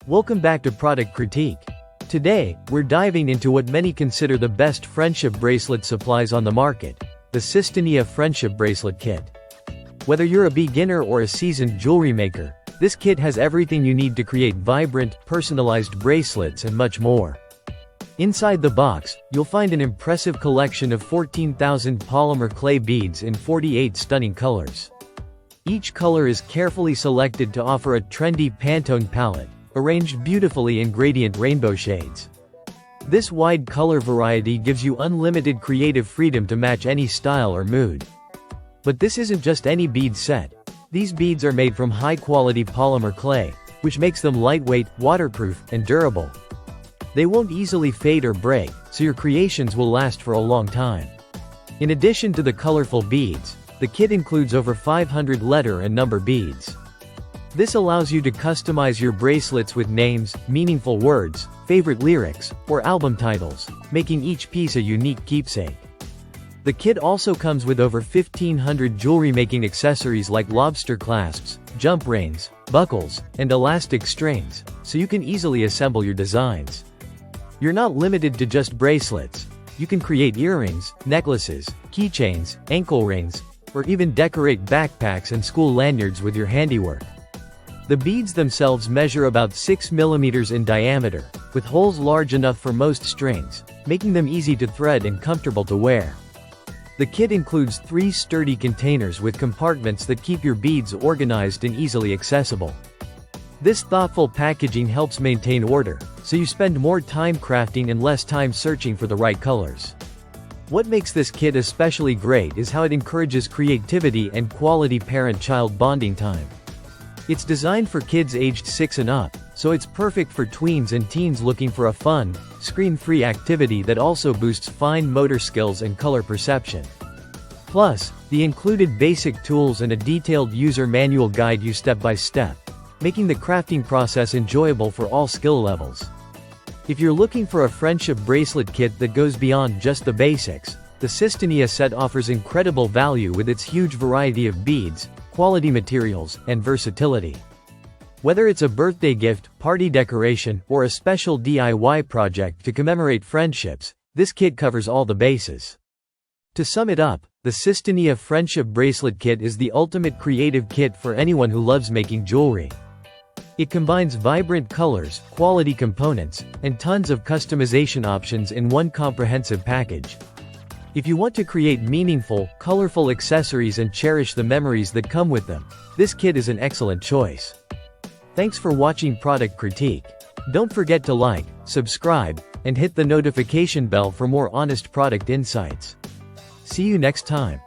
Welcome back to Product Critique. Today, we're diving into what many consider the best friendship bracelet supplies on the market, the Sistenia Friendship Bracelet Kit. Whether you're a beginner or a seasoned jewelry maker, this kit has everything you need to create vibrant, personalized bracelets and much more. Inside the box, you'll find an impressive collection of 14,000 polymer clay beads in 48 stunning colors. Each color is carefully selected to offer a trendy Pantone palette, arranged beautifully in gradient rainbow shades. This wide color variety gives you unlimited creative freedom to match any style or mood. But this isn't just any bead set. These beads are made from high-quality polymer clay, which makes them lightweight, waterproof, and durable. They won't easily fade or break, so your creations will last for a long time. In addition to the colorful beads, the kit includes over 500 letter and number beads. This allows you to customize your bracelets with names, meaningful words, favorite lyrics, or album titles, making each piece a unique keepsake. The kit also comes with over 1,500 jewelry-making accessories like lobster clasps, jump rings, buckles, and elastic strings, so you can easily assemble your designs. You're not limited to just bracelets. You can create earrings, necklaces, keychains, ankle rings, or even decorate backpacks and school lanyards with your handiwork. The beads themselves measure about 6 mm in diameter, with holes large enough for most strings, making them easy to thread and comfortable to wear. The kit includes 3 sturdy containers with compartments that keep your beads organized and easily accessible. This thoughtful packaging helps maintain order, so you spend more time crafting and less time searching for the right colors. What makes this kit especially great is how it encourages creativity and quality parent-child bonding time. It's designed for kids aged 6 and up, so it's perfect for tweens and teens looking for a fun, screen-free activity that also boosts fine motor skills and color perception. Plus, the included basic tools and a detailed user manual guide you step by step, making the crafting process enjoyable for all skill levels. If you're looking for a friendship bracelet kit that goes beyond just the basics, the Sistenia set offers incredible value with its huge variety of beads, quality materials, and versatility. Whether it's a birthday gift, party decoration, or a special DIY project to commemorate friendships, this kit covers all the bases. To sum it up, the Sistenia Friendship Bracelet Kit is the ultimate creative kit for anyone who loves making jewelry. It combines vibrant colors, quality components, and tons of customization options in one comprehensive package. If you want to create meaningful, colorful accessories and cherish the memories that come with them, this kit is an excellent choice. Thanks for watching Product Critique. Don't forget to like, subscribe, and hit the notification bell for more honest product insights. See you next time.